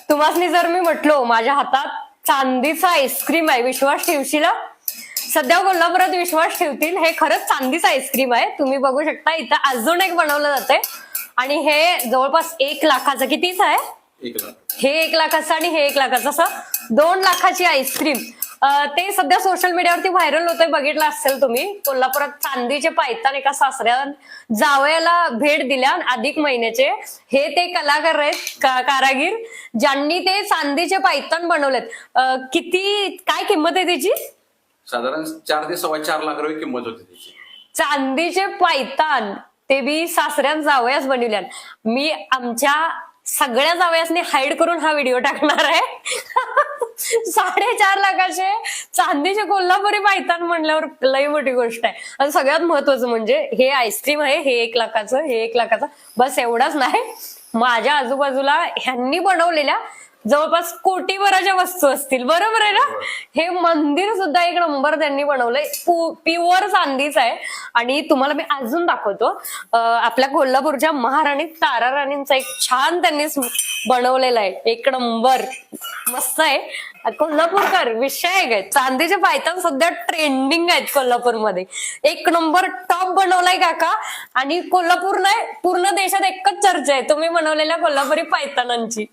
तुम्हासनी जर मी म्हटलो माझ्या हातात चांदीचा आईस्क्रीम आहे, विश्वास ठेवशील? सध्या कोल्हापुरात विश्वास ठेवतील. हे खरंच चांदीचं आईस्क्रीम आहे. तुम्ही बघू शकता इथं अजून एक बनवलं जातंय आणि हे जवळपास 1 लाखाचं. कितीच आहे? 1 लाख. हे 1 लाखाचं आणि हे 1 लाखाचं, असं 2 लाखाची आईस्क्रीम. ते सध्या सोशल मीडियावरती व्हायरल होतंय, बघितलं असेल तुम्ही. कोल्हापुरात चांदीचे पायतान एका सासऱ्या जावयाला भेट दिल्या अधिक महिन्याचे. हे ते कलाकार आहेत, कारागीर, ज्यांनी ते चांदीचे पायतान बनवलेत. किती काय किंमत आहे त्याची? साधारण 4 ते 4.25 लाख रुपये किंमत होती त्याची. चांदीचे पायतान, ते बी सासऱ्यान जावयास बनवल्या. मी आमच्या सगळ्या जावयासनी हाईड करून हा व्हिडिओ टाकणार आहे. 4.5 लाखाचे चांदीचे कोल्हापुरी पायतान म्हणल्यावर लई मोठी गोष्ट आहे. आणि सगळ्यात महत्वाचं म्हणजे हे आईस्क्रीम आहे, हे 1 लाखाचं, हे 1 लाखाचं. बस एवढाच नाही, माझ्या आजूबाजूला ह्यांनी बनवलेल्या जवळपास कोटीभराच्या वस्तू असतील, बरोबर आहे ना? हे मंदिर सुद्धा 1 नंबर त्यांनी बनवलंय, प्युअर चांदीच आहे. आणि तुम्हाला मी अजून दाखवतो, आपल्या कोल्हापूरच्या महाराणी तारा राणींचा एक छान त्यांनी बनवलेला आहे, 1 नंबर मस्त आहे. कोल्हापूरकर विषय आहे काय, चांदीचे पायतान सध्या ट्रेंडिंग आहेत कोल्हापूरमध्ये. 1 नंबर टॉप बनवलाय काका. आणि कोल्हापूर नाही, पूर्ण देशात एकच चर्चा आहे तुम्ही बनवलेल्या कोल्हापुरी पायतानांची.